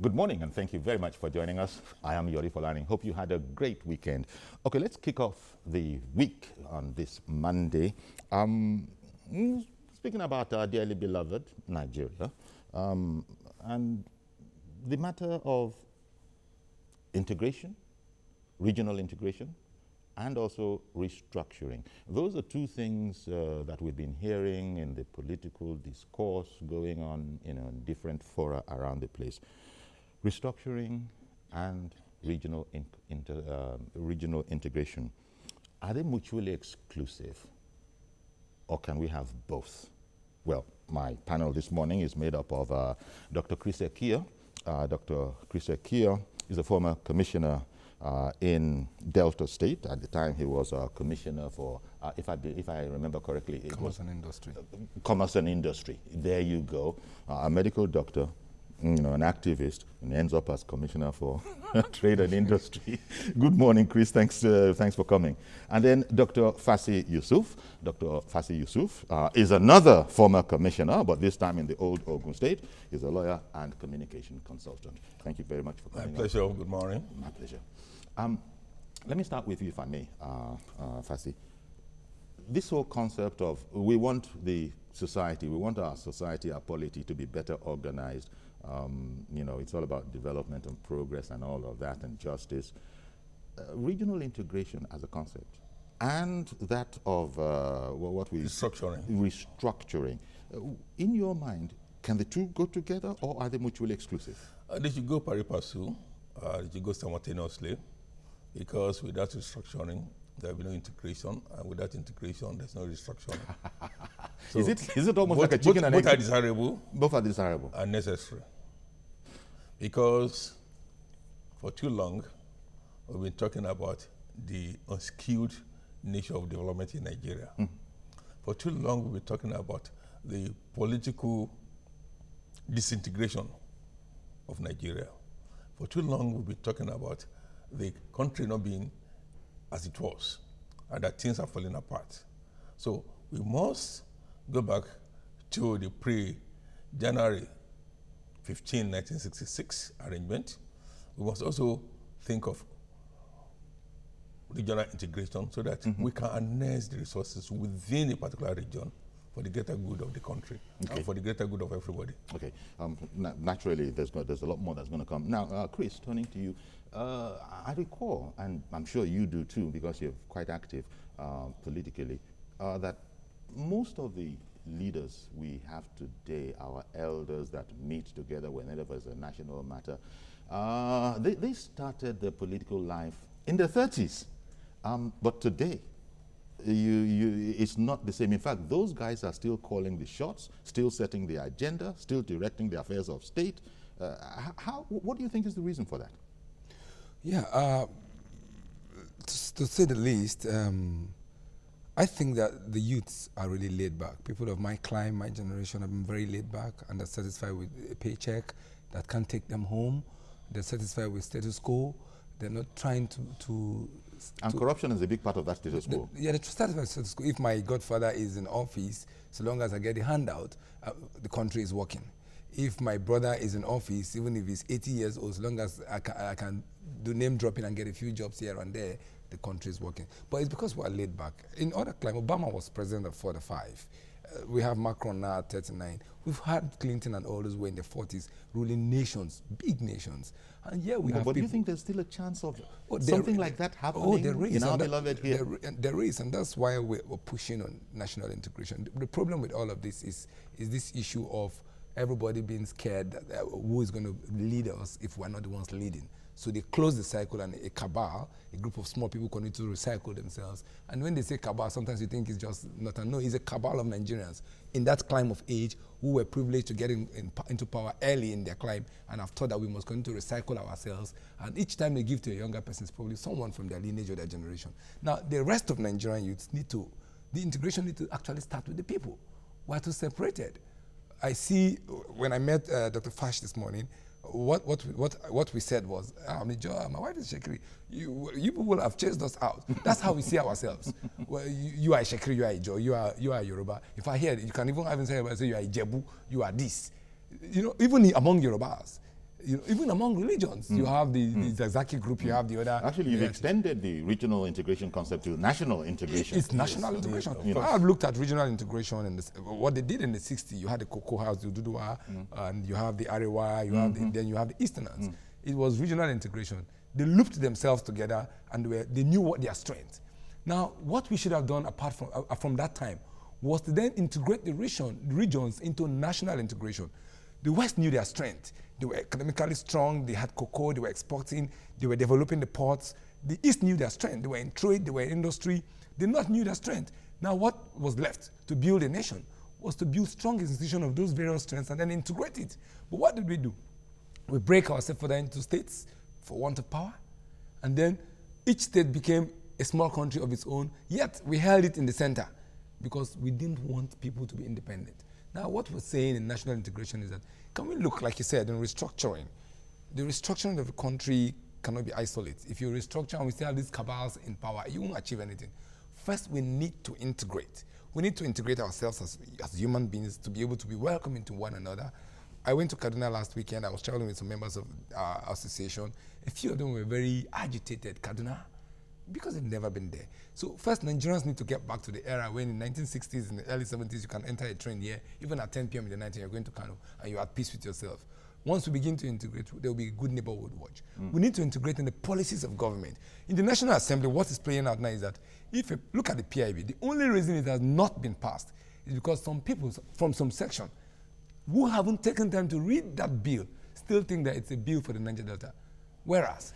Good morning, and thank you very much for joining us. I am Yori Folani. Hope you had a great weekend. Okay, let's kick off the week on this Monday. Speaking about our dearly beloved Nigeria, and the matter of integration, regional integration, and also restructuring. Those are two things that we've been hearing in the political discourse going on in different fora around the place. Restructuring and regional integration, are they mutually exclusive, or can we have both? Well, my panel this morning is made up of Dr. Chris Ekia. Dr. Chris Ekia is a former commissioner in Delta State. At the time, he was a commissioner for, if I remember correctly, Commerce and Industry. Commerce and Industry. There you go. A medical doctor, an activist, and ends up as commissioner for trade and industry. Good morning, Chris. Thanks for coming. And then Dr. Fassi Yusuf. Dr. Fassi Yusuf is another former commissioner, but this time in the old Ogun State. He's a lawyer and communication consultant. Thank you very much for coming. My pleasure. Good morning. My pleasure. Let me start with you, if I may, Fassi. This whole concept of we want our society, our polity to be better organized. It's all about development and progress and all of that and justice. Regional integration as a concept and that of restructuring. In your mind, can the two go together or are they mutually exclusive? They should go pari passu. They should go simultaneously, because without restructuring, there will be no integration, and without integration, there's no restructuring. So is it almost like a chicken and egg? Both are desirable. Both are desirable. And necessary. Because for too long, we've been talking about the unskilled nature of development in Nigeria. For too long, we've been talking about the political disintegration of Nigeria. For too long, we've been talking about the country not being as it was, and that things are falling apart. So we must go back to the pre-January 15, 1966 arrangement. We must also think of regional integration so that we can harness the resources within a particular region for the greater good of the country, and for the greater good of everybody. Okay. Naturally, there's a lot more that's going to come. Now, Chris, turning to you, I recall, and I'm sure you do too, because you're quite active politically, that most of the leaders we have today, our elders that meet together whenever there's a national matter, they started their political life in their 30s. But today, it's not the same. In fact, those guys are still calling the shots, still setting the agenda, still directing the affairs of state. What do you think is the reason for that? Yeah, to say the least, I think that the youths are really laid back. People of my climb, my generation have been very laid back and are satisfied with a paycheck that can't take them home. They're satisfied with status quo. They're not trying to and corruption is a big part of that status quo. Yeah, they're satisfied with status quo. If my godfather is in office, so long as I get a handout, the country is working. If my brother is in office, even if he's 80 years old, as long as I can do name dropping and get a few jobs here and there, the country is working. But it's because we're laid back. In other climate, Obama was president at 45. We have Macron now at 39. We've had Clinton and all those were in the 40s, ruling nations, big nations. And yeah, we have. But do you think there's still a chance of something like that happening there is, in our beloved here? There is, and that's why we're pushing on national integration. The problem with all of this is this issue of everybody being scared that who is going to lead us if we're not the ones leading. So they close the cycle, and a cabal, a group of small people, continue to recycle themselves. And when they say cabal, sometimes you think it's just not a no. It's a cabal of Nigerians in that climb of age who were privileged to get into power early in their climb and have thought that we must continue to recycle ourselves. And each time they give to a younger person, it's probably someone from their lineage or their generation. Now, the rest of Nigerian youths the integration need to actually start with the people. We're too separated. I see, when I met Dr. Fash this morning, what we said was, my wife is Shekiri. You people have chased us out. That's how we see ourselves. Well, you are Shekiri, you are Ijo, you are Yoruba. If I hear it, you can even say you are Ijebu, you are this. You know, even among Yorubas, You know, even among religions, you have the Zazaki group, you have the other. Actually, you've extended the regional integration concept to national integration. It's national integration. I've looked at regional integration and what they did in the 60s. You had the Cocoa House, the Ududuwa, and you have the Arewa, you have then you have the Easterners. It was regional integration. They looped themselves together, and they knew what their strengths. Now, what we should have done apart from that time was to then integrate the regions into national integration. The West knew their strength. They were economically strong, they had cocoa, they were exporting, they were developing the ports. The East knew their strength. They were in trade, they were in industry. The North knew their strength. Now what was left to build a nation was to build strong institutions of those various strengths and then integrate it. But what did we do? We break ourselves further into states for want of power. And then each state became a small country of its own, yet we held it in the center because we didn't want people to be independent. Now, what we're saying in national integration is that, can we look, like you said, in restructuring? The restructuring of a country cannot be isolated. If you restructure and we still have these cabals in power, you won't achieve anything. First, we need to integrate. We need to integrate ourselves as human beings to be able to be welcoming to one another. I went to Kaduna last weekend. I was traveling with some members of our association. A few of them were very agitated, Kaduna, because they've never been there. So first, Nigerians need to get back to the era when in the 1960s and the early 70s, you can enter a train here, even at 10 p.m. in the night, and you're going to Kano, and you're at peace with yourself. Once we begin to integrate, there will be a good neighborhood watch. We need to integrate in the policies of government. In the National Assembly, what is playing out now is that if you look at the PIB, the only reason it has not been passed is because some people from some section who haven't taken time to read that bill still think that it's a bill for the Niger Delta. Whereas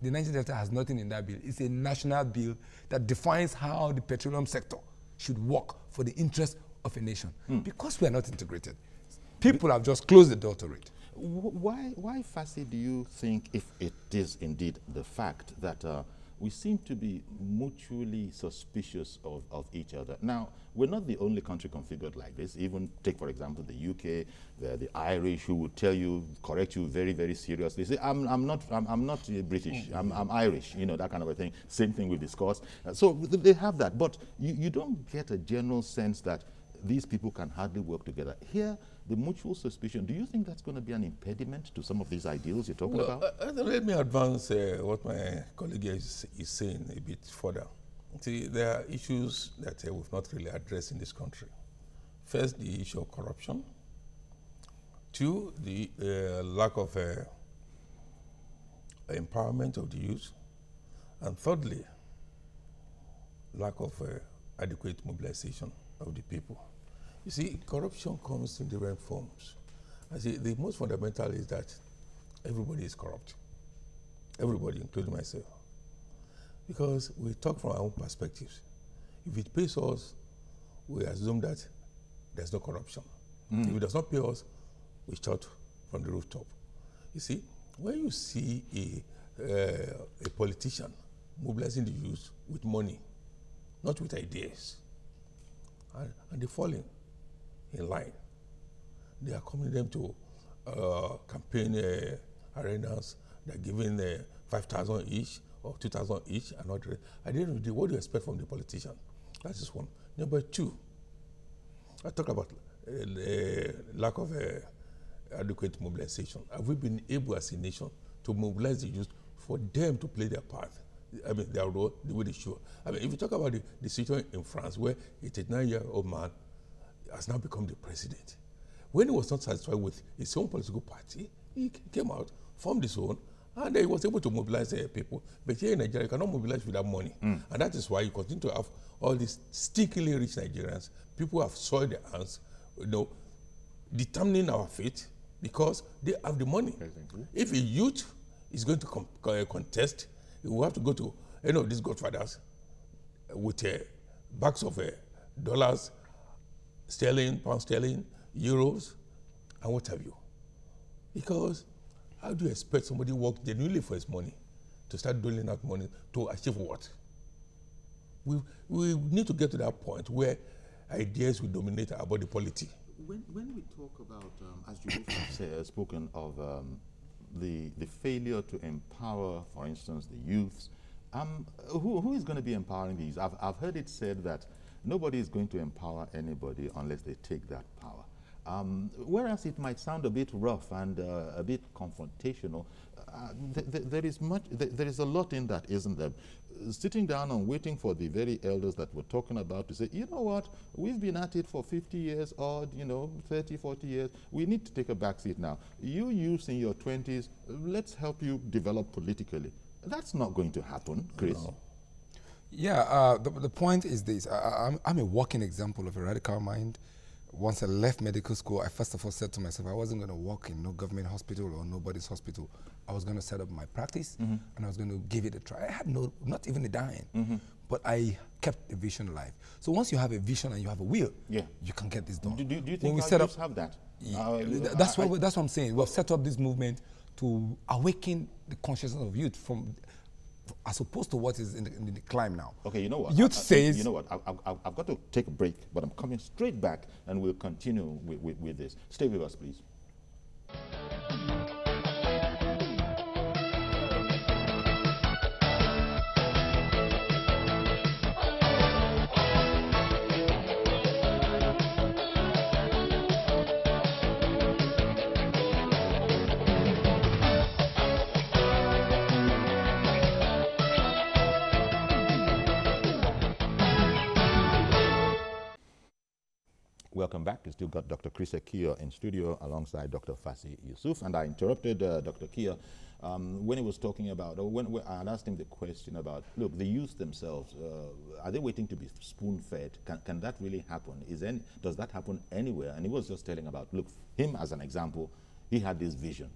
the Niger Delta has nothing in that bill. It's a national bill that defines how the petroleum sector should work for the interest of a nation. Because we are not integrated, people have just closed the door to it. Why, Fassi, do you think, if it is indeed the fact that we seem to be mutually suspicious of each other? Now, we're not the only country configured like this. Even take, for example, the UK, the Irish, who would tell you, correct you very, very seriously. Say, I'm not British. I'm Irish. You know, that kind of a thing. Same thing we discussed. So they have that, but you don't get a general sense that these people can hardly work together. Here, the mutual suspicion, do you think that's going to be an impediment to some of these ideals you're talking about? Let me advance what my colleague is saying a bit further. See, there are issues that we've not really addressed in this country. First, the issue of corruption. Two, the lack of empowerment of the youth. And thirdly, lack of adequate mobilization of the people. You see, corruption comes in different forms. I see the most fundamental is that everybody is corrupt. Everybody, including myself. Because we talk from our own perspectives. If it pays us, we assume that there's no corruption. If it does not pay us, we shout from the rooftop. You see, when you see a politician mobilizing the youth with money, not with ideas, and they fall in line. They are coming them to campaign arenas. They're giving 5,000 each or 2,000 each. And not, at the end of the day, what do you expect from the politician? That is one. Number two, I talk about lack of adequate mobilization. Have we been able as a nation to mobilize the youth for them to play their part? I mean, their role, the way they show. I mean, if you talk about the situation in France, where a 39-year-old man has now become the president, when he was not satisfied with his own political party, he came out, formed his own, and he was able to mobilize people. But here in Nigeria, you cannot mobilize without money. And that is why you continue to have all these stinkingly rich Nigerians. People have soiled their hands, you know, determining our fate because they have the money. If a youth is going to contest, you will have to go to, you know, these godfathers with bags of dollars, sterling, pound sterling, euros, and what have you. Because how do you expect somebody who works genuinely for his money to start doling out money to achieve what? We need to get to that point where ideas will dominate our body politic. When we talk about, as you have spoken of the failure to empower, for instance, the youths, who is going to be empowering these? I've heard it said that nobody is going to empower anybody unless they take that power. Whereas it might sound a bit rough and a bit confrontational, there is a lot in that, isn't there? Sitting down and waiting for the very elders that we're talking about to say, you know what, we've been at it for 50 years or, 30, 40 years. We need to take a back seat now. You youths in your 20s, let's help you develop politically. That's not going to happen, Chris. No. Yeah, the point is this. I'm a walking example of a radical mind. Once I left medical school, I first of all said to myself, I wasn't going to work in no government hospital or nobody's hospital. I was going to set up my practice, and I was going to give it a try. I had not even a dime, but I kept the vision alive. So once you have a vision and you have a will, you can get this done. Do you think we set up have that? That's what I'm saying. We've set up this movement to awaken the consciousness of youth from, as opposed to what is in the climb now. Okay, you know what? Youth says... You know what? I've got to take a break, but I'm coming straight back and we'll continue with this. Stay with us, please. Welcome back. You still got Dr. Chris Kia in studio alongside Dr. Fasi Yusuf. And I interrupted Dr. Kia when he was talking about, or when I had asked him the question about, look, the youth themselves, are they waiting to be spoon-fed? Can that really happen? Does that happen anywhere? And he was just telling about, look, him as an example, he had this vision.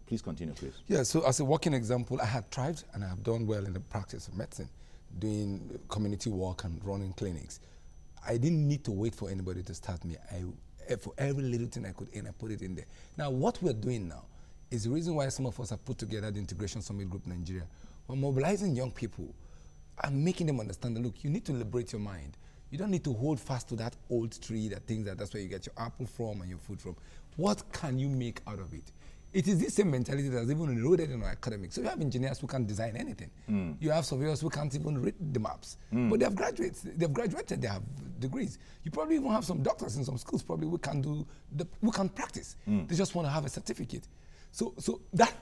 Please continue, Chris. Yeah, so as a working example, I had thrived and I have done well in the practice of medicine, doing community work and running clinics. I didn't need to wait for anybody to start me. For every little thing I could in, I put it in there. Now, what we're doing now is the reason why some of us have put together the Integration Summit Group Nigeria. We're mobilizing young people and making them understand that, look, you need to liberate your mind. You don't need to hold fast to that old tree that thinks that that's where you get your apple from and your food from. What can you make out of it? It is this same mentality that's even eroded in our academics. So you have engineers who can't design anything. You have surveyors who can't even read the maps. But they have graduated, they have degrees. You probably even have some doctors in some schools probably who can practice. They just want to have a certificate. So that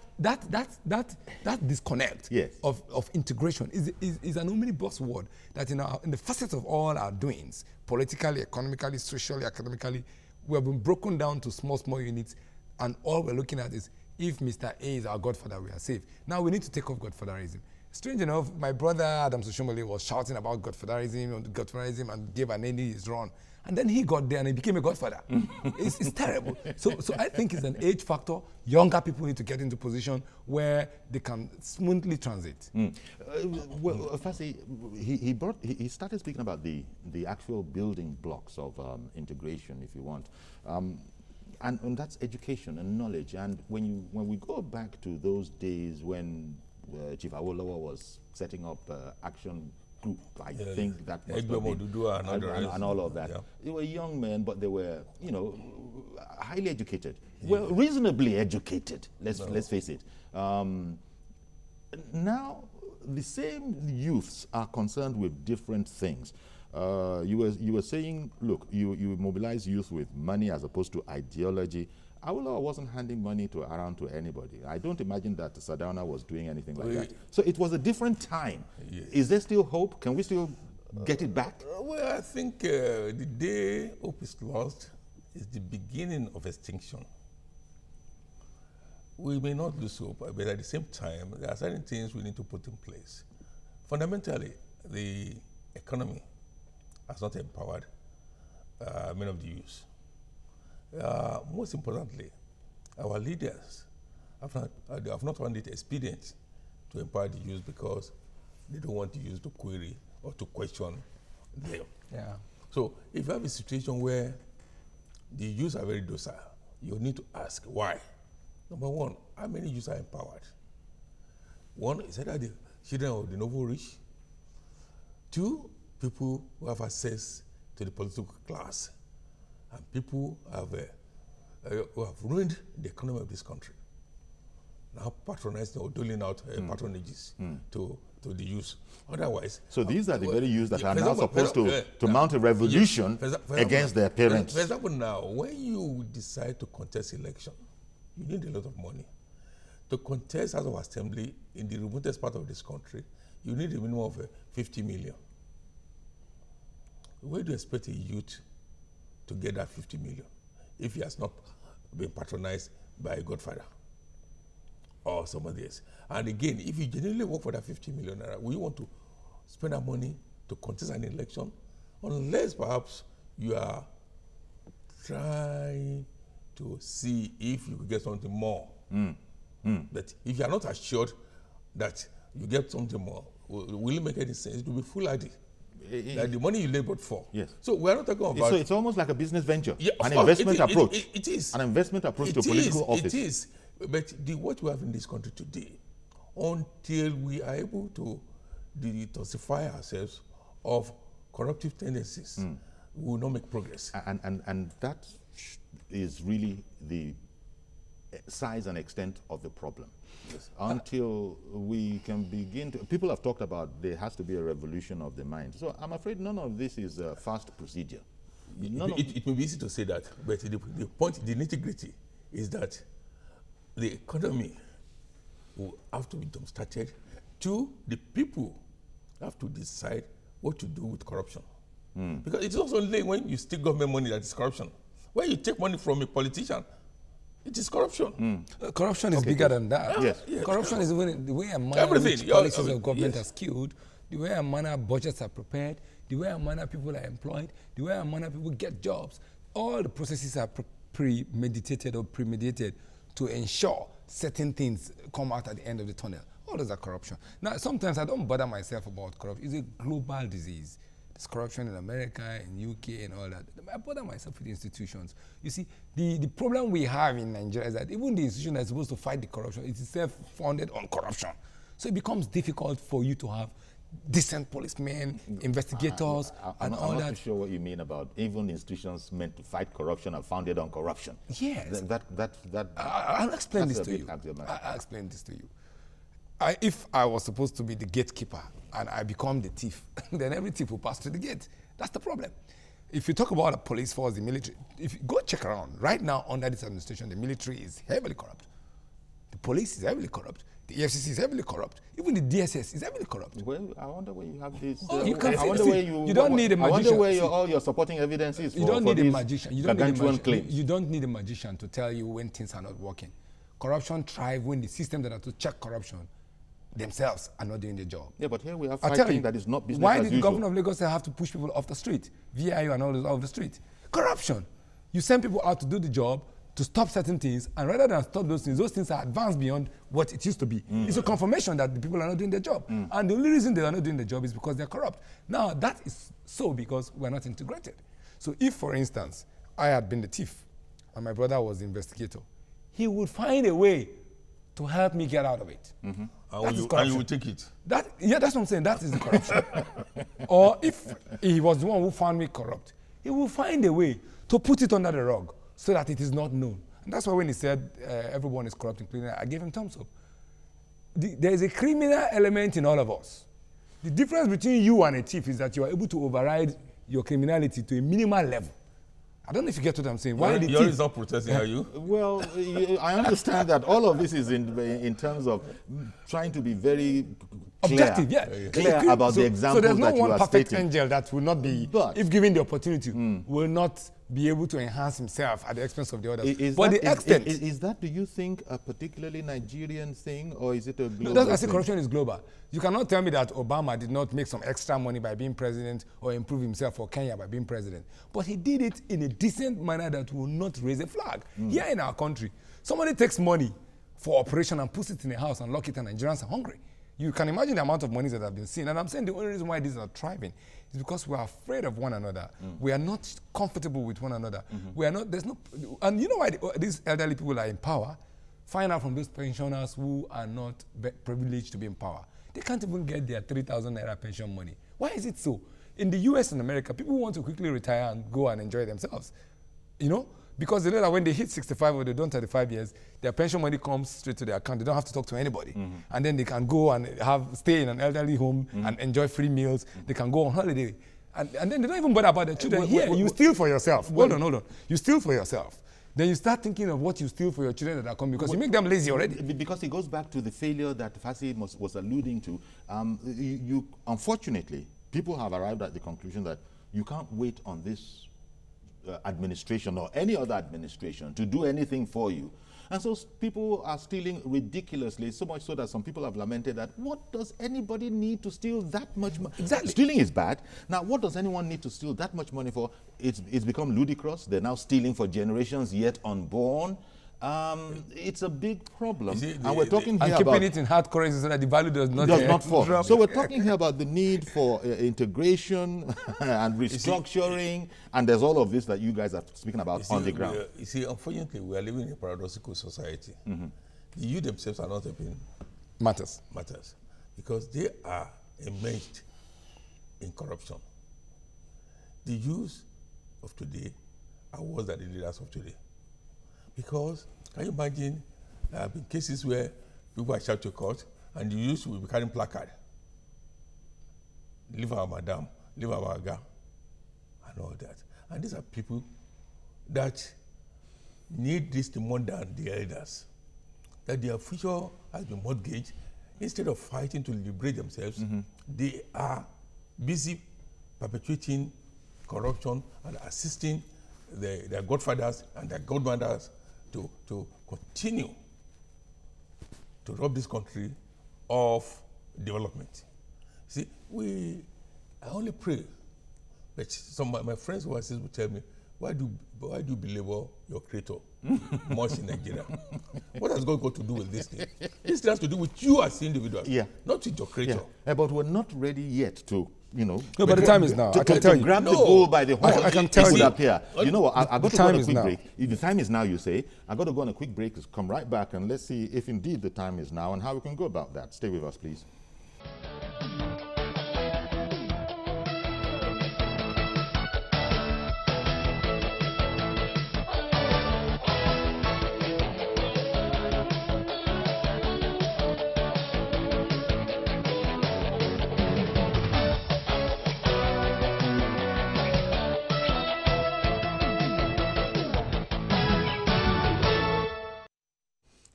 disconnect of integration is an omnibus word that in the facets of all our doings, politically, economically, socially, academically, we have been broken down to small units. And all we're looking at is, if Mr. A is our godfather, we are safe. Now we need to take off godfatherism. Strange enough, my brother Adam Soshomole was shouting about godfatherism and gave an ending his run. And then he got there and he became a godfather. It's terrible. So I think it's an age factor. Younger people need to get into position where they can smoothly transit. Well, Fasi, he started speaking about the actual building blocks of integration, if you want. And that's education and knowledge. And when we go back to those days when Chief Awolowo was setting up action group, I think that must have been, and all of that. Yeah. They were young men, but they were, highly educated. Well, reasonably educated. Let's face it. Now the same youths are concerned with different things. You were saying, look, you mobilize youth with money as opposed to ideology. Awolowo wasn't handing money around to anybody. I don't imagine that Sardauna was doing anything like that. So it was a different time. Yes. Is there still hope? Can we still get it back? Well, I think the day hope is lost is the beginning of extinction. We may not lose hope, but at the same time, there are certain things we need to put in place. Fundamentally, the economy has not empowered many of the youth. Most importantly, our leaders have not found it expedient to empower the youth because they don't want the youth to query or to question them. Yeah. So if you have a situation where the youth are very docile, you need to ask why. Number one, how many youth are empowered? One, is either the children of the novel rich. Two, people who have access to the political class, and people who have ruined the economy of this country. Now patronizing or doling out patronages to to the youth. Otherwise, so these are the very youths that are now example, supposed to mount a revolution against their parents. For example, now, when you decide to contest election, you need a lot of money. To contest House of Assembly in the remotest part of this country, you need a minimum of 50 million. Where do you expect a youth to get that 50 million if he has not been patronized by a godfather or somebody else? And again, if you genuinely work for that 50 million, will you want to spend that money to contest an election? Unless perhaps you are trying to see if you could get something more. But if you are not assured that you get something more, will it make any sense? It will be foolhardy. Like the money you labored for. Yes. So we are not talking about... So it's almost like a business venture, yeah, an investment approach. It is. An investment approach to political office. It is. But what we have in this country today, until we are able to detoxify ourselves of corruptive tendencies, we will not make progress. And that is really the size and extent of the problem. Yes. Until we can begin to... People have talked about there has to be a revolution of the mind. So I'm afraid none of this is a fast procedure. It may be easy to say that, but the point, the nitty-gritty is that the economy will have to be started. Two, the people have to decide what to do with corruption. Because it's also only when you steal government money that is corruption. When you take money from a politician, it is corruption. Corruption is bigger than that. Yes. Corruption is even the way a manner which policies of government are skewed, the way a manner budgets are prepared, the way a manner people are employed, the way a manner people get jobs. All the processes are premeditated or premeditated to ensure certain things come out at the end of the tunnel. All those are corruption. Now, sometimes I don't bother myself about corruption. It's a global disease. There's corruption in America, in UK, and all that. I bother myself with the institutions. You see, the problem we have in Nigeria is that even the institution that's supposed to fight the corruption, it's itself founded on corruption. So it becomes difficult for you to have decent policemen, investigators, and all that. I'm not sure what you mean about even institutions meant to fight corruption are founded on corruption. Yes. I'll explain this to you. I'll explain this to you. If I was supposed to be the gatekeeper and I become the thief, then every thief will pass through the gate. That's the problem. If you talk about the police force, the military, if you go check around, right now under this administration, the military is heavily corrupt. The police is heavily corrupt. The EFCC is heavily corrupt. Even the DSS is heavily corrupt. Well, I wonder where you have this. You don't need a magician. I wonder where all your supporting evidence is. You don't need a magician. You don't need a magician to tell you when things are not working. Corruption thrives when the systems that are to check corruption themselves are not doing the job. Yeah, but here we have fighting that is not business why as did the usual. governor of Lagos have to push people off the street? VIU and all those off the street. Corruption. You send people out to do the job, to stop certain things, and rather than stop those things are advanced beyond what it used to be. It's a confirmation that the people are not doing their job. And the only reason they are not doing the job is because they're corrupt. Now, that is so because we're not integrated. So if, for instance, I had been the thief and my brother was the investigator, he would find a way to help me get out of it. And you will take it. That's what I'm saying. That is the corruption. Or if he was the one who found me corrupt, he will find a way to put it under the rug so that it is not known. And that's why when he said everyone is corrupt, including I gave him thumbs up. There is a criminal element in all of us. The difference between you and a thief is that you are able to override your criminality to a minimal level. I don't know if you get what I'm saying. Why you're not protesting, are you? Well, I understand that all of this is in terms of trying to be very clear, objective, clear about the examples that you are stating. So there's no one perfect angel that will not be, if given the opportunity, will not be able to enhance himself at the expense of the others. Is that, do you think, a particularly Nigerian thing, or is it a global thing? I say corruption is global. You cannot tell me that Obama did not make some extra money by being president or improve himself for Kenya by being president. But he did it in a decent manner that will not raise a flag. Here in our country, somebody takes money for operation and puts it in a house and lock it, and Nigerians are hungry. You can imagine the amount of money that have been seen. And I'm saying the only reason why these are thriving is because we are afraid of one another. We are not comfortable with one another. We are not, there's no, and you know why these elderly people are in power? Find out from those pensioners who are not privileged to be in power. They can't even get their 3,000 naira pension money. Why is it so? In the US and America, people want to quickly retire and go and enjoy themselves. You know, Because they know that when they hit 65 or they don't 35 years, their pension money comes straight to their account. They don't have to talk to anybody. And then they can go and stay in an elderly home and enjoy free meals. They can go on holiday. And then they don't even bother about their children. You steal for yourself. Hold on. You steal for yourself. Then you start thinking of what you steal for your children that are coming, because you make them lazy already. Because it goes back to the failure that Fasi was alluding to. Unfortunately, people have arrived at the conclusion that you can't wait on this administration or any other administration to do anything for you. And so people are stealing ridiculously, so much so that some people have lamented that, what does anybody need to steal that much money? Exactly. Stealing is bad. Now, what does anyone need to steal that much money for? It's become ludicrous. They're now stealing for generations yet unborn. It's a big problem. And we're talking here keeping about it in hard currency so that the value does not fall. drop. So we're talking here about the need for integration and restructuring, and there's all of this that you guys are speaking about on the ground. You see, unfortunately, we are living in a paradoxical society. The youth themselves are not helping matters, because they are immersed in corruption. The youth of today are worse than the leaders of today. Because, can you imagine, there have been cases where people are shouted to court and the youth will be carrying placard. Leave our madam, leave our guy, and all that. And these are people that need this more than the elders. That their future has been mortgaged. Instead of fighting to liberate themselves, they are busy perpetuating corruption and assisting their godfathers and their godmothers to continue to rob this country of development. See, I only pray that some of my friends who are sisters will tell me, why do you belabor your creator much in Nigeria? What has God got to do with this thing? This has to do with you as individuals, not with your creator. But we're not ready yet to, No, but the time is now. I can tell you. Grab the bull by the horn. I can tell you. Appear. You know what? I got to go on a quick break. If the time is now, you say. I got to go on a quick break. Come right back and let's see if indeed the time is now and how we can go about that. Stay with us, please.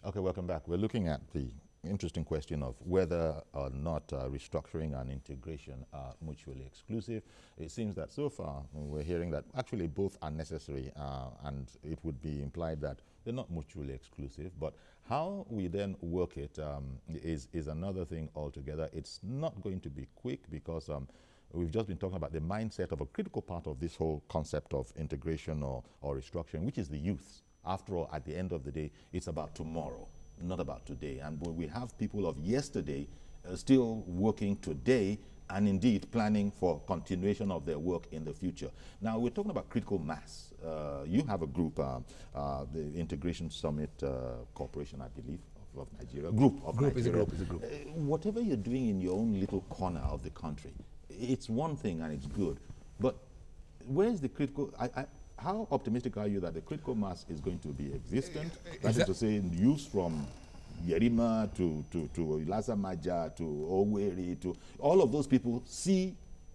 Okay, welcome back. We're looking at the interesting question of whether or not restructuring and integration are mutually exclusive. It seems that so far we're hearing that actually both are necessary, and it would be implied that they're not mutually exclusive. But how we then work it is another thing altogether. It's not going to be quick because we've just been talking about the mindset of a critical part of this whole concept of integration or restructuring, which is the youth. After all, at the end of the day, it's about tomorrow, not about today. And we have people of yesterday still working today and indeed planning for continuation of their work in the future. Now, we're talking about critical mass. You have a group, the Integration Summit Corporation, I believe, of Nigeria. Group of Nigeria. Is a group. Whatever you're doing in your own little corner of the country, it's one thing and it's good. But where's the critical... how optimistic are you that the critical mass is going to be existent? That is to say, youth from Yerima to Ilasa-Maja to Owerri to all of those people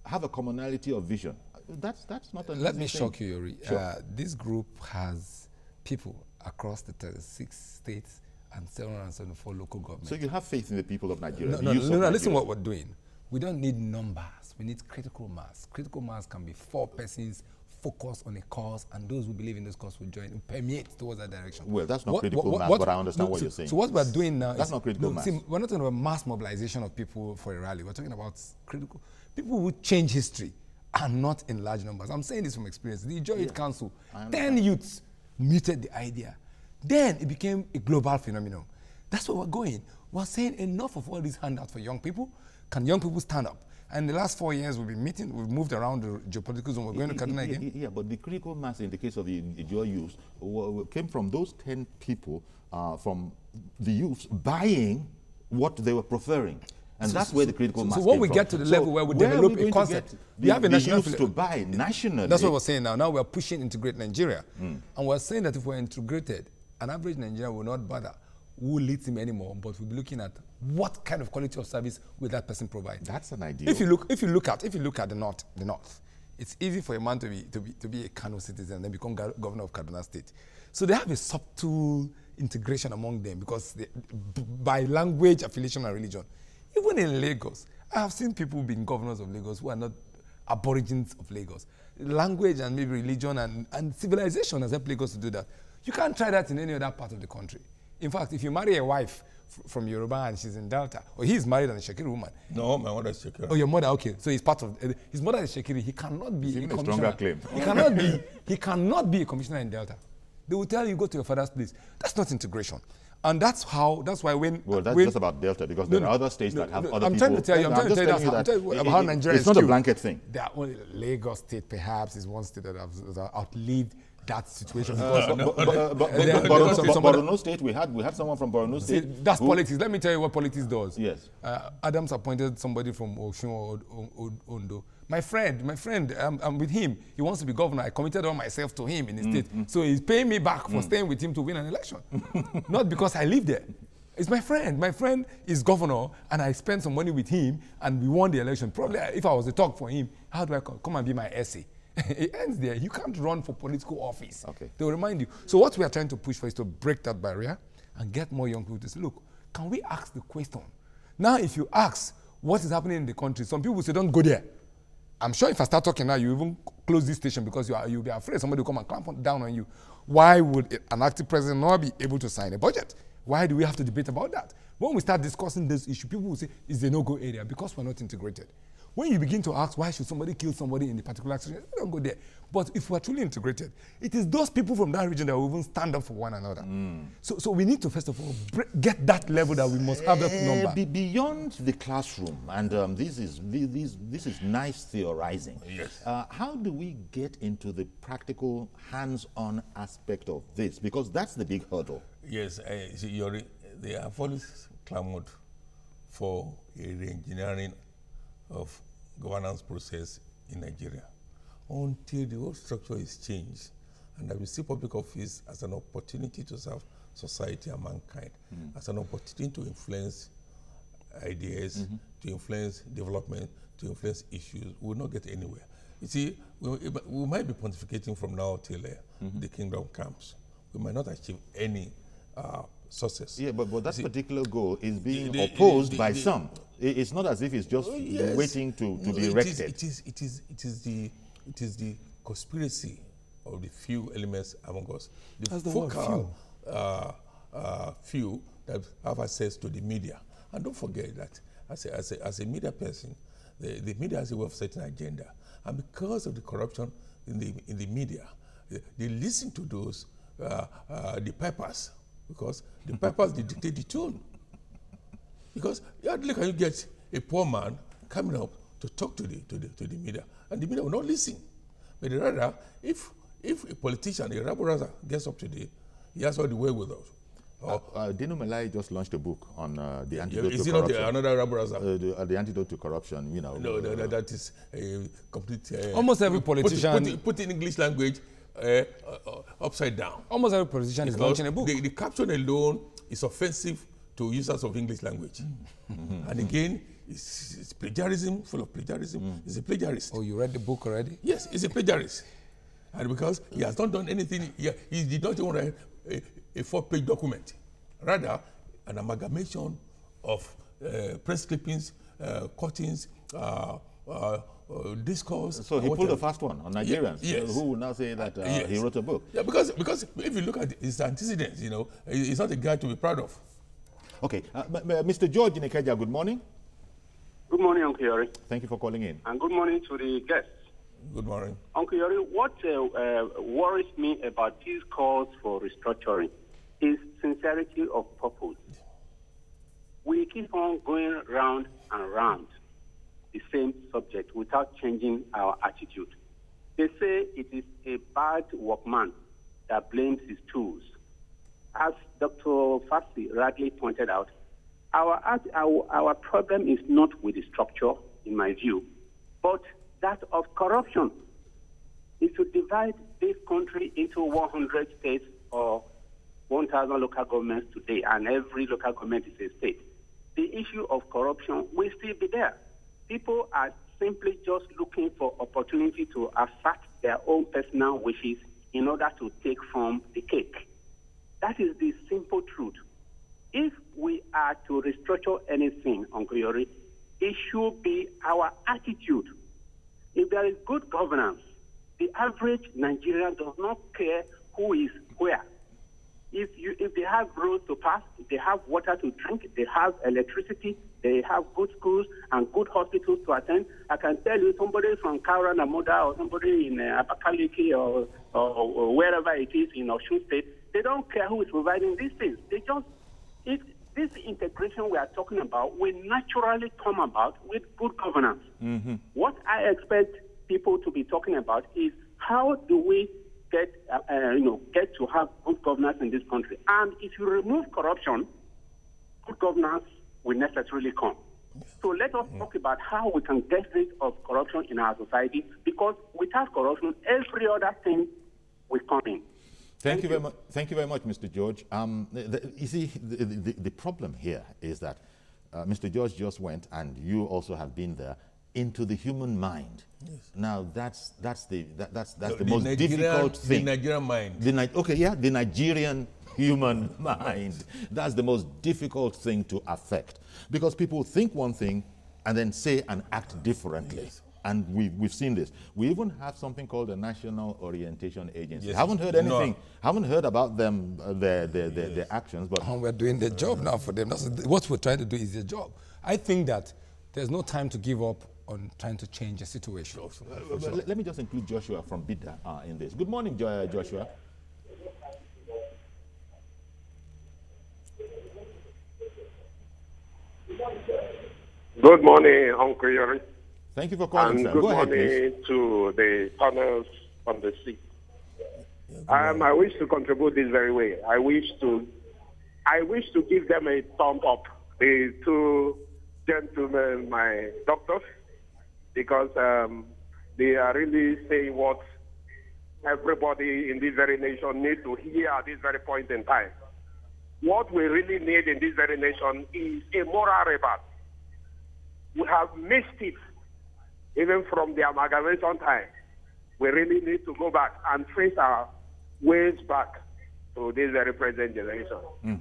have a commonality of vision. That's not an Let me thing. shock you, Yori. Sure. This group has people across the 36 states and 774 local governments. So you have faith in the people of Nigeria? No, listen to what we're doing. We don't need numbers. We need critical mass. Critical mass can be 4 persons focus on a cause, and those who believe in this cause will join and permeate towards that direction. Well, that's not critical mass, but I understand what you're saying. So what we're doing now that's not critical mass. See, we're not talking about mass mobilization of people for a rally. We're talking about critical people who change history and not in large numbers. I'm saying this from experience. The Joy Youth Council, 10 youths muted the idea. Then it became a global phenomenon. That's where we're going. We're saying enough of all these handouts for young people. Can young people stand up? And the last 4 years we've been meeting, we've moved around the geopolitical zone, we're going to Kaduna again. Yeah, but the critical mass in the case of the Joy Youth came from those 10 people, from the youths buying what they were preferring. And that's where the critical mass So when came we from. get to the level where we where are develop we a going to concept, get we have a national youth to buy nationally. That's what we're saying now. Now we're pushing integrate Nigeria. And we're saying that if we're integrated, an average Nigerian will not bother who leads him anymore, but we'll be looking at what kind of quality of service will that person provide. That's an idea. If you look at the north, it's easy for a man to be a Kano citizen and then become governor of Kaduna State. So they have a subtle integration among them because by language, affiliation, and religion. Even in Lagos, I have seen people being governors of Lagos who are not aborigines of Lagos. Language and maybe religion and civilization has helped Lagos to do that. You can't try that in any other part of the country. In fact, if you marry a wife from Yoruba and she's in Delta, or he's married and a Shekiri woman. No, my mother is Shekiri. Oh, your mother, okay. So he's part of, his mother is Shekiri. He cannot be a stronger commissioner. claim. He cannot be a commissioner in Delta. They will tell you, go to your father's place. That's not integration. And that's why when... Well, that's just about Delta, because there are other states that have other I'm people. Trying to tell you, I'm trying to tell you about how Nigeria is. It's not a blanket thing. There are only Lagos State, perhaps, is one state that has outlived that situation. Borno State, we had someone from Borno State. See, that's politics. Let me tell you what politics does. Yes. Adams appointed somebody from Oshun or Ondo. My friend, I'm with him. He wants to be governor. I committed all myself to him in the state. So he's paying me back for staying with him to win an election. Not because I live there. It's my friend. My friend is governor, and I spent some money with him, and we won the election. Probably if I was to talk for him, how do I come and be my essay? It ends there. You can't run for political office. Okay. They'll remind you. So what we are trying to push for is to break that barrier and get more young people to say, look, can we ask the question? Now, if you ask what is happening in the country, some people will say, don't go there. I'm sure if I start talking now, you even close this station because you'll be afraid somebody will come and clamp down on you. Why would an active president not be able to sign a budget? Why do we have to debate about that? When we start discussing this issue, people will say, it's a no-go area because we're not integrated. When you begin to ask, why should somebody kill somebody in a particular situation, don't go there. But if we're truly integrated, it is those people from that region that will even stand up for one another. So we need to, first of all, get that level that we must have that number. Beyond the classroom, and this is nice theorizing. Yes. How do we get into the practical, hands-on aspect of this? Because that's the big hurdle. Yes, they have always clamored for a re-engineering of governance process in Nigeria until the whole structure is changed and that we see public office as an opportunity to serve society and mankind, as an opportunity to influence ideas, to influence development, to influence issues. We will not get anywhere. You see, we might be pontificating from now till the kingdom comes. We might not achieve any success. Yeah, but that particular goal is being opposed by some. It's not as if it's just waiting to be erected. It is the conspiracy of the few elements among us. The focal few that have access to the media. And don't forget that as a media person, the media has a way of setting an agenda. And because of the corruption in the media, they listen to those, the pipers, because the pipers they dictate the tune. Because hardly can you get a poor man coming up to talk to the media, and the media will not listen. But rather, if a politician, a rabble-rouser, gets up today, he has all the way with us. Dino Malai just launched a book on the antidote to corruption. Is he not another rabble-rouser? The antidote to corruption, you know. No, that is a complete... almost every politician... Put in English language upside down. Almost every politician is launching a book. The caption alone is offensive to users of English language. And again, it's plagiarism, full of plagiarism. He's a plagiarist. Oh, you read the book already? Yes, he's a plagiarist. And because he has not done anything, he did not even write a 4-page document. Rather, an amalgamation of press clippings, cuttings, discourse. So he pulled the first one on Nigerians, yes. Who will now say that he wrote a book. Yeah, because if you look at his antecedents, you know, he's not a guy to be proud of. Okay, Mr. George Inekeja, good morning. Good morning, Uncle Yori. Thank you for calling in. And good morning to the guests. Good morning. Uncle Yori, what worries me about these calls for restructuring is sincerity of purpose. We keep on going round and round the same subject without changing our attitude. They say it is a bad workman that blames his tools. As Dr. Fassi rightly pointed out, Our problem is not with the structure, in my view, but that of corruption. Is to divide this country into 100 states or 1,000 local governments today, and every local government is a state. The issue of corruption will still be there. People are simply just looking for opportunity to assert their own personal wishes in order to take from the cake. That is the simple truth. If we are to restructure anything, Uncle Yori, it should be our attitude. If there is good governance, the average Nigerian does not care who is where. If they have roads to pass, if they have water to drink, they have electricity, they have good schools and good hospitals to attend, I can tell you somebody from Kaura Namoda or somebody in Abakaliki or wherever it is in Osun State, they don't care who is providing these things. They just, this integration we are talking about will naturally come about with good governance. Mm-hmm. What I expect people to be talking about is how do we get to have good governance in this country. And if you remove corruption, good governance will necessarily come. So let us talk about how we can get rid of corruption in our society, because without corruption, every other thing will come in. Thank you very much. Thank you very much, Mr. George. You see, the problem here is that Mr. George just went, and you also have been there, into the human mind. Yes. Now that's the most difficult thing. The Nigerian mind. The Nigerian human mind. That's the most difficult thing to affect, because people think one thing and then say and act differently. Yes. And we've seen this. We even have something called the National Orientation Agency. Yes. Haven't heard anything. No. Haven't heard about them, their actions. But we're doing the job now for them. That's what we're trying to do is their job. I think that there's no time to give up on trying to change the situation. Let me just include Joshua from Bida in this. Good morning, Joshua. Good morning, Uncle Yori. Thank you for calling, and sir. Good Go ahead, morning please. to the panels on the seat. I wish to contribute this very way. I wish to give them a thumb up, the two gentlemen, my doctors, because they are really saying what everybody in this very nation needs to hear at this very point in time. What we really need in this very nation is a moral rebirth. We have missed it even from the amalgamation time. We really need to go back and trace our ways back to this very present generation. Mm.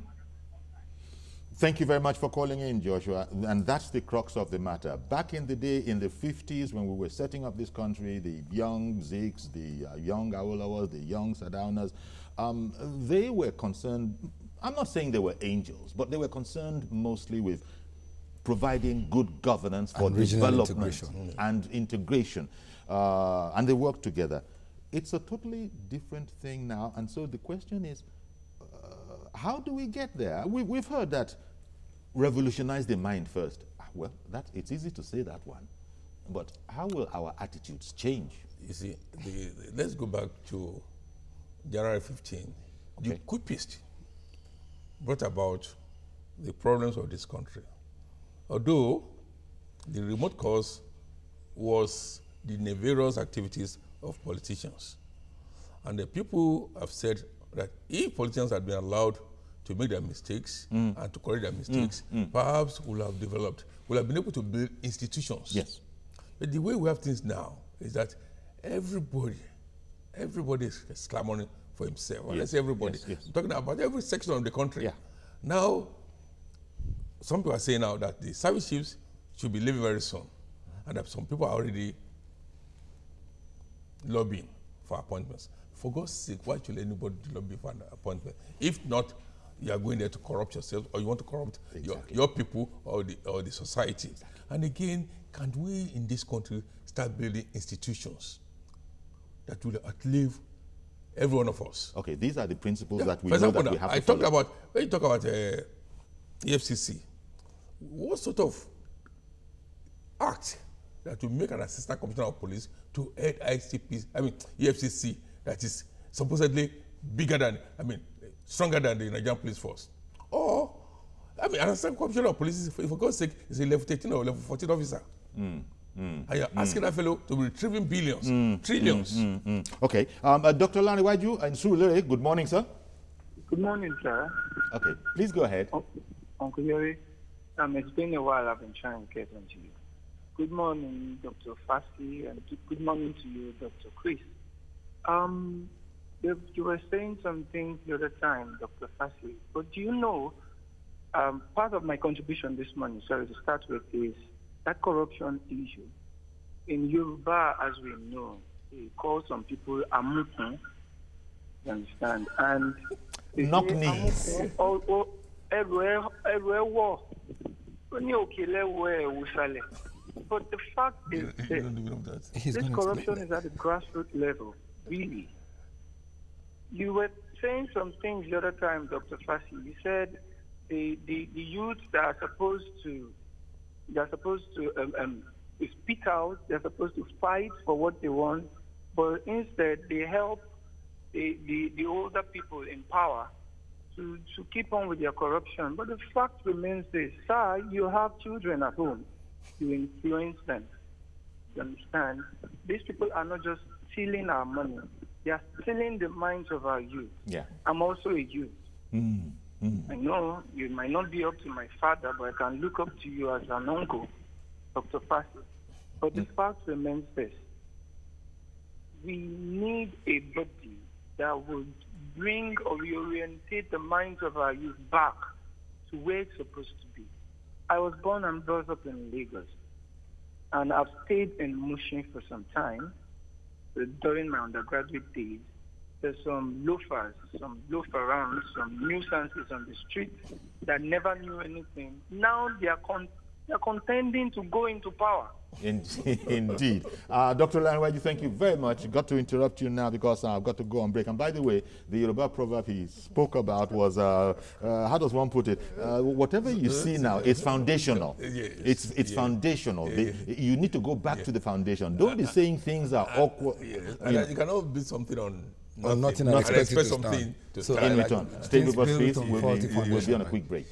Thank you very much for calling in, Joshua. And that's the crux of the matter. Back in the day, in the 50s, when we were setting up this country, the young Ziks, the young Awolowas, the young Sadaunas, they were concerned, I'm not saying they were angels, but they were concerned mostly with providing good governance for development and integration. And they work together. It's a totally different thing now. And so the question is, how do we get there? We've heard that revolutionize the mind first. Well, it's easy to say that one. But how will our attitudes change? You see, let's go back to January 15. Okay. The coup brought about the problems of this country. Although the remote cause was the nefarious activities of politicians. And the people have said that if politicians had been allowed to make their mistakes and to correct their mistakes, perhaps we'll have been able to build institutions. Yes. But the way we have things now is that everybody is clamoring for himself. Yes. Let's say everybody. Yes, yes. I'm talking about every section of the country. Yeah. Now, some people are saying now that the service chiefs should be leaving very soon, and that some people are already lobbying for appointments. For God's sake, why should anybody lobby for an appointment? If not, you are going there to corrupt yourself, or you want to corrupt your people or the society. Exactly. And again, can we in this country start building institutions that will outlive every one of us? Okay, these are the principles that we know that we have to follow. When you talk about EFCC, what sort of act that will make an assistant commissioner of police to head EFCC that is supposedly bigger than, stronger than the Nigerian police force? Or I mean, an assistant commissioner of police, for God's sake, is a level 13 or level 14 officer. And you're asking that fellow to be retrieving billions, trillions. Okay. Dr. Larry Waju and Surulere, good morning, sir. Good morning, sir. Okay, please go ahead. Uncle Yori, it's been a while I've been trying to get onto you. Good morning, Dr. Fassi, and good morning to you, Dr. Chris. You were saying some things the other time, Dr. Fassi, but do you know, part of my contribution this morning, sorry to start with, is that corruption issue. In Yoruba, as we know, they call some people amukun, you understand? And knock knees. But the fact is this corruption is at the grassroots level, really. You were saying some things the other time, Dr. Fassi. You said the youth that are supposed to speak out, they're supposed to fight for what they want, but instead they help the older people in power to keep on with their corruption. But the fact remains this, sir, you have children at home. You influence them. You understand? These people are not just stealing our money. They are stealing the minds of our youth. Yeah. I'm also a youth. I know you might not be up to my father, but I can look up to you as an uncle, Dr. Fassi. But the fact remains this. We need a body that would bring or reorientate the minds of our youth back to where it's supposed to be. I was born and brought up in Lagos, and I've stayed in Mushin for some time. During my undergraduate days, there's some loafers, some loaf-arounds, some nuisances on the street that never knew anything. Now they are contending to go into power. Indeed. Dr. Lanwaju, thank you very much. Got to interrupt you now because I've got to go on break. And by the way, the Yoruba proverb he spoke about was, how does one put it? Whatever you see now, it's foundational. It's foundational. You need to go back to the foundation. Don't be saying things are awkward. You cannot build something on nothing and expect something to so in return. Stay with us, please. We'll be on a quick break.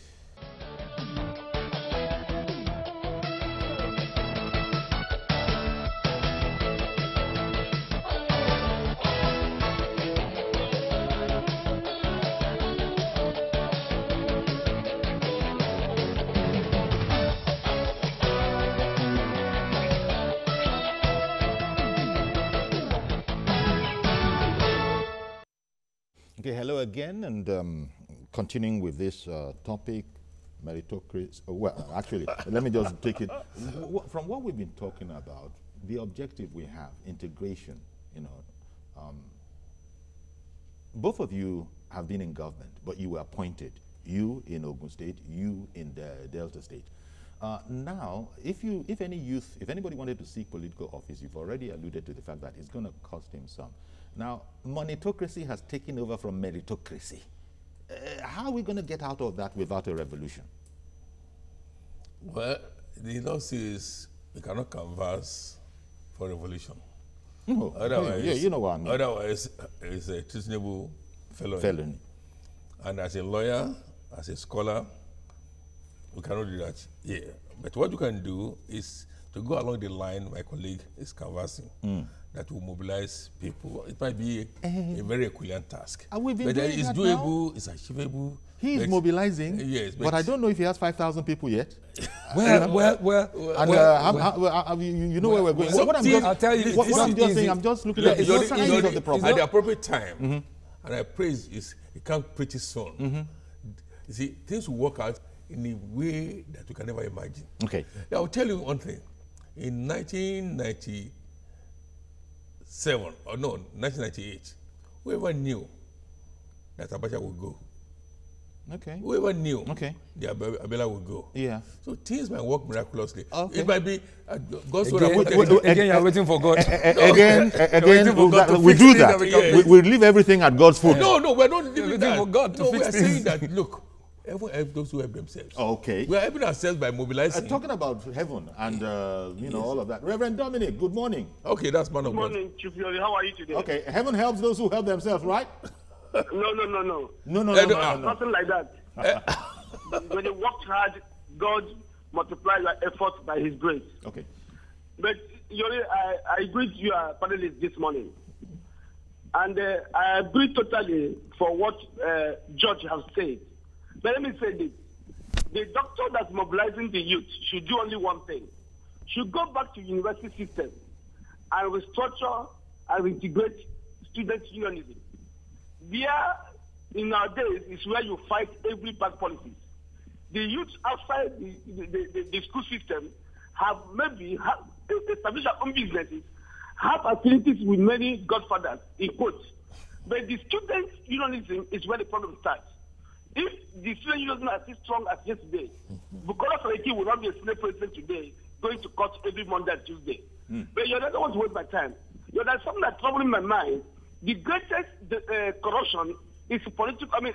Okay, hello again, and continuing with this topic, meritocracy. Well, actually, let me just take it from what we've been talking about. The objective we have, integration. You know, both of you have been in government, but you were appointed. You in Ogun State, you in the Delta State. Now, if anybody wanted to seek political office, you've already alluded to the fact that it's going to cost him some. Now, monetocracy has taken over from meritocracy. How are we going to get out of that without a revolution? Well, the law says we cannot canvass for revolution. Oh, otherwise, yeah, you know what I mean. Otherwise, it's a treasonable felony. And as a lawyer, as a scholar, we cannot do that here. But what you can do is to go along the line my colleague is canvassing. That will mobilize people. It might be a very equivalent task. But it's doable, it's achievable. He is mobilizing, yes, but I don't know if he has 5,000 people yet. You know where we're going. So I'll tell you, what I'm just saying, I'm just looking at the size of the problem. At the appropriate time, and I praise it comes pretty soon. You see, things will work out in a way that we can never imagine. Okay. Now, I'll tell you one thing. In 1998, whoever knew that Abacha would go. Okay. Whoever knew the Abela would go. Yeah. So things might work miraculously. Okay. It might be God's again, you're waiting for God. Again, we do that. We leave everything at God's foot. No, we're not leaving that. For God to we fix are saying that, look, everyone help those who help themselves. Okay. We are helping ourselves by mobilizing. Talking about heaven and all of that. Reverend Dominic, good morning. Okay, that's man of God. Good morning, Chief Yori. How are you today? Okay, heaven helps those who help themselves, right? No. No. Nothing like that. when you worked hard, God multiplied your effort by His grace. Okay. But Yori, I agree with your panelists this morning. And I agree totally for what George has said. But let me say this. The doctor that's mobilizing the youth should do only one thing. Should go back to university system and restructure and integrate student unionism. There, in our days, is where you fight every bad policies. The youth outside the school system have established their own businesses, have affinities with many godfathers, in quotes. But the student unionism is where the problem starts. If the student unionism are as strong as yesterday, Bukola Saraki will not be a Senate president today, going to court every Monday and Tuesday. But I don't want to waste my time. There's something that's troubling my mind. The greatest corruption is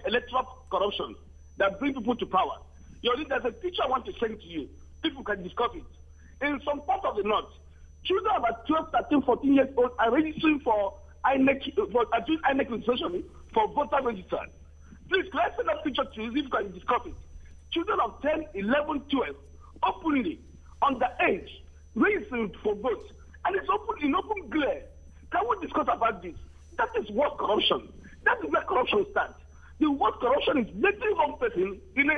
electoral corruption that brings people to power. There's a picture I want to send to you. People can discuss it. In some parts of the north, children about 12, 13, 14 years old are registering for INEC registration for voter register. Please, can I send that picture to you if you can discuss it? Children of 10, 11, 12, openly, underage, registering for votes. And it's in open glare. Can we discuss about this? That is what corruption. That is where corruption starts. The word corruption is letting one person in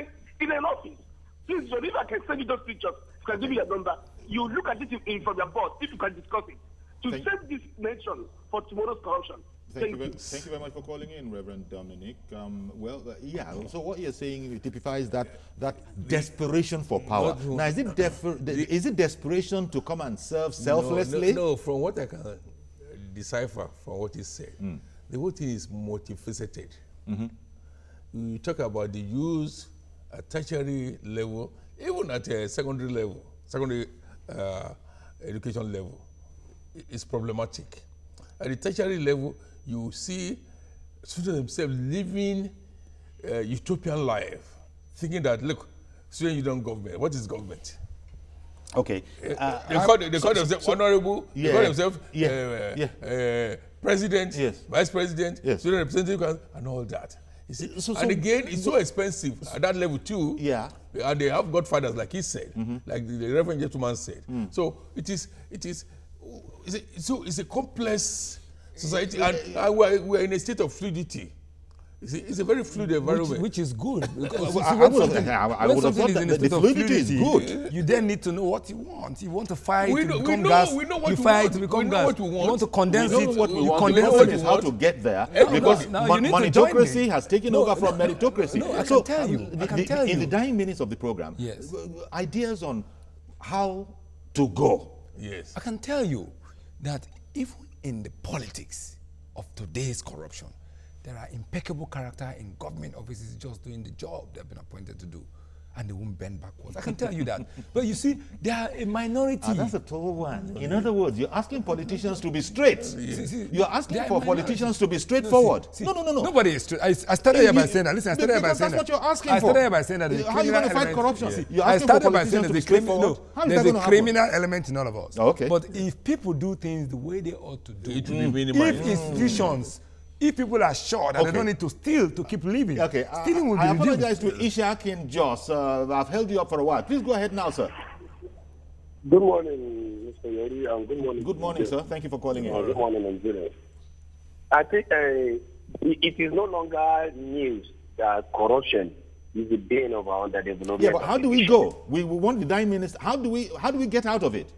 an office. Please, if I can send you those pictures, you can give me your number. You look at it from your board, if you can discuss it. To save this nation for tomorrow's corruption. Thank you very much for calling in, Reverend Dominic. So what you're saying typifies that desperation for power. Now, is it desperation to come and serve selflessly? No, from what I can decipher from what he said, the whole thing is multifaceted. We talk about the use at tertiary level, even at a secondary education level, it's problematic. At the tertiary level, you see students themselves living utopian life, thinking that, look, students, you don't government. What is government? Okay. They call themselves honorable, they call themselves president, vice president, student representative, and all that. You see? And again, it's so expensive at that level too. Yeah. And they have godfathers, like he said, like the Reverend gentleman said. So it's a complex society, and we're in a state of fluidity. It's a very fluid environment. Which is good. Because I would have thought that the fluidity is good. You then need to know what you want. You want to fight to become gas. You fight to become gas. You want to condense it. What we want. We know what is how to get there. Because monetocracy has taken over from meritocracy. No, I can tell you. In the dying minutes of the program, ideas on how to go. Yes. I can tell you that even in the politics of today's corruption, there are impeccable character in government offices just doing the job they've been appointed to do, and they won't bend backwards. I can tell you that. But you see, they are a minority. That's a tall one. In other words, you're asking politicians to be straight. You're asking for politicians to be straightforward. No. Nobody is straight. I started here by saying that. Listen, I started here by saying that. That's what you're asking for. I started here by saying that. How are you going to fight corruption? You're I asking for started by saying politicians that to be straightforward. there's a criminal element in all of us. Okay. But if people do things the way they ought to do, it will be minimized. If institutions, if people are sure that they don't need to steal to keep living, stealing will be I apologize to Ishak in Jos. I've held you up for a while. Please go ahead now, sir. Good morning, Mr. Yori, and good morning. Good morning, sir. Thank you for calling in. Good morning, Nigeria. I think it is no longer news that corruption is the bane of our underdevelopment. Yeah, but how do we go? We want the dying minister. How do we get out of it?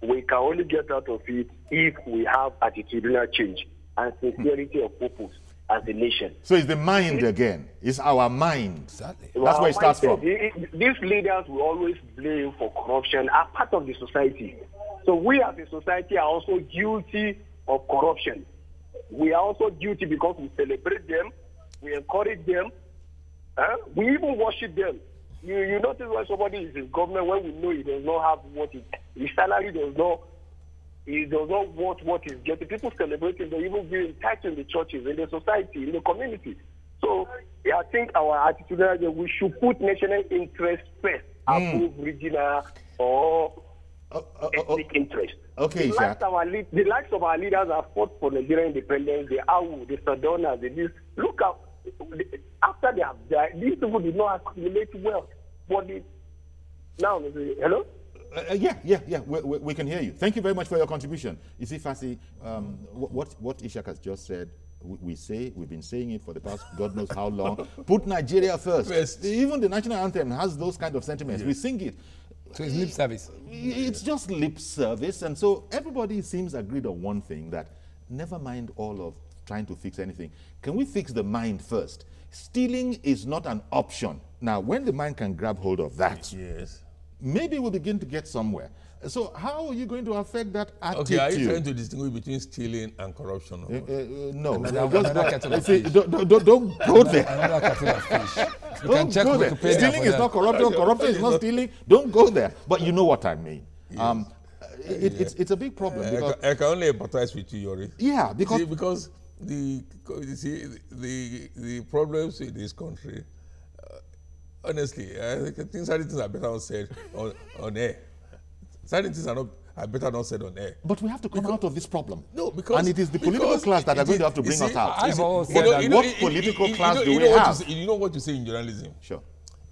We can only get out of it if we have attitudinal change and sincerity of purpose as a nation. So it's the mind again. It's our mind. Exactly. That's where it starts from. These leaders will always blame for corruption are part of the society. So we as a society are also guilty of corruption. We are also guilty because we celebrate them, we encourage them, we even worship them. You notice when somebody is in government, when we know he does not have his salary he does not want what he's getting. People celebrating, they even be entitled in the churches, in the society, in the community. So I think our attitude is that we should put national interest first above regional or ethnic interest. Okay, the likes of our leaders have fought for Nigerian independence, the AWU, the Sadona, look at after they have died, these people did not accumulate wealth. But now, hello? Yeah. We can hear you. Thank you very much for your contribution. You see, Fasi, what Ishak has just said, we've been saying it for the past God knows how long. Put Nigeria first. Even the national anthem has those kind of sentiments. Yeah. We sing it. So it's lip service. It's just lip service. And so everybody seems agreed on one thing, that never mind all of trying to fix anything. Can we fix the mind first? Stealing is not an option. Now, when the mind can grab hold of that, yes, maybe we'll begin to get somewhere. So how are you going to affect that attitude? Okay, are you trying to distinguish between stealing and corruption? No. See, don't go there. Another kettle of fish. Don't go there. Stealing is not corruption. Corruption is not stealing. Don't go there. But you know what I mean. Yes. It's a big problem. Because I can only empathize with you, Yori. Yeah, because the problems in this country, honestly, I think certain things are better not said on air. Certain things are better not said on air. But we have to come out of this problem. No, because... And it is the political class that are going to have to bring us out. What political class do we have? You know what you say in journalism? Sure.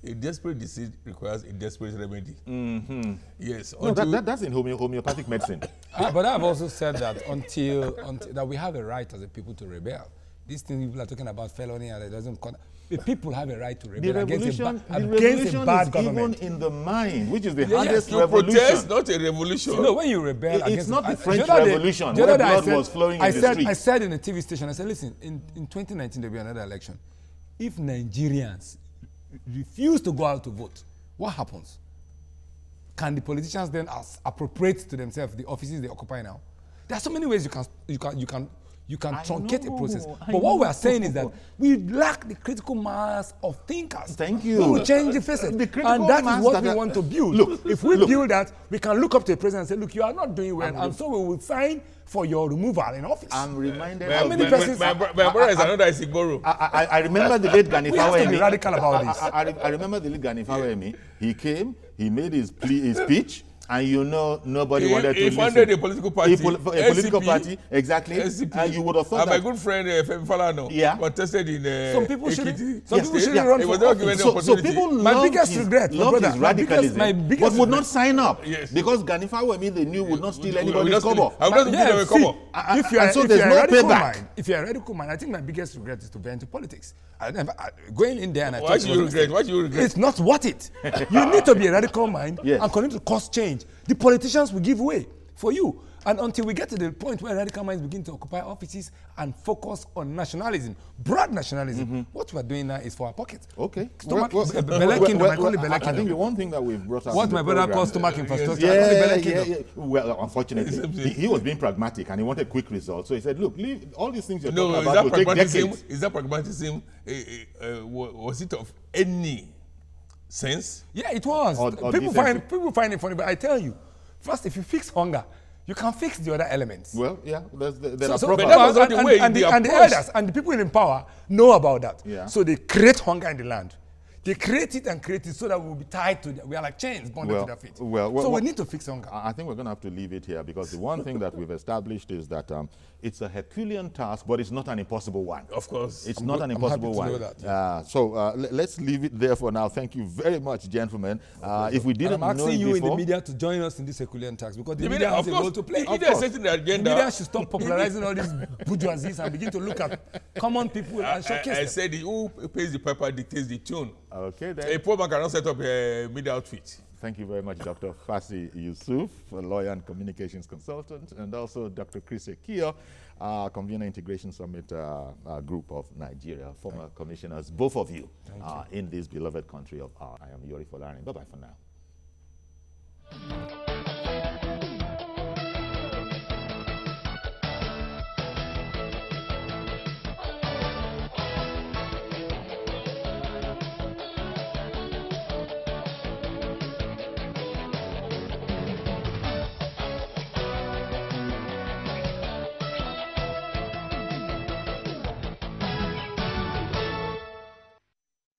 A desperate disease requires a desperate remedy. Mm-hmm. Yes. No, that's in homeopathic medicine. But I've also said that until that we have a right as a people to rebel. These things people are talking about felony and it doesn't count. The people have a right to rebel against a bad government. Even in the mind, which is the hardest revolution. Protest, not a revolution. No, when you rebel it's not the French Revolution where blood was flowing in the streets. I said in a TV station, I said, listen, in 2019 there will be another election. If Nigerians refuse to go out to vote, what happens? Can the politicians then appropriate to themselves the offices they occupy now? There are so many ways you can truncate a process. But what we are saying is that we lack the critical mass of thinkers. Thank you. We will change the faces. And that is what we want to build. Look, if we build that, we can look up to the president and say, look, you are not doing well, and so we will sign for your removal in office. I'm reminded how many persons... My brother is another Isigboro. I remember the late Gani Fawemi. We have to be radical about this. I remember the late Gani Fawemi. He came, he made his speech, and you know nobody wanted to listen. He funded a political party. A political party, exactly. SCP. You would have thought and my good friend Femi Falana contested in some people shouldn't run for office. So people loved his radicalism, but would not sign up. Yes. Because Gani Fawemi, they knew, would not steal anybody's kobo. I would not steal a kobo. If you are a radical mind, I think my biggest regret is to get into politics. Going in there and Why do you regret? It's not worth it. You need to be a radical mind and continue to cause change. The politicians will give way for you. And until we get to the point where radical minds begin to occupy offices and focus on nationalism, broad nationalism, what we're doing now is for our pockets. Okay. I think the one thing that we've brought up... What my brother calls stomach infrastructure. Yeah. Well, unfortunately, he was being pragmatic and he wanted quick results. So he said, look, leave all these things you're talking about will take decades. Is that pragmatism, was it of any sense? Yeah, it was. People find it funny, but I tell you, first, if you fix hunger, you can fix the other elements. Well, yeah, there's but that was not the way. And the elders and the people in power know about that. Yeah. So they create hunger in the land. They create it so that we'll be tied to it. We are like chains bonded to their feet. So we need to fix hunger. I think we're going to have to leave it here because the one thing that we've established is that it's a Herculean task, but it's not an impossible one. Of course. It's not an impossible one. Let's leave it there for now. Thank you very much, gentlemen. If we didn't know it before... I'm asking you in the media to join us in this Herculean task because the media has a role to play. The media should stop popularizing all these bourgeoisies and begin to look at common people and showcase them. I said who pays the piper dictates the tune. Okay, then. A poor man cannot set up a media outfit. Thank you very much, Dr. Fasi Yusuf, a lawyer and communications consultant, and also Dr. Chris Ekio, Convener Integration Summit Group of Nigeria, former commissioners, both of you, in this beloved country of ours. I am Yori Folani. Bye-bye for now.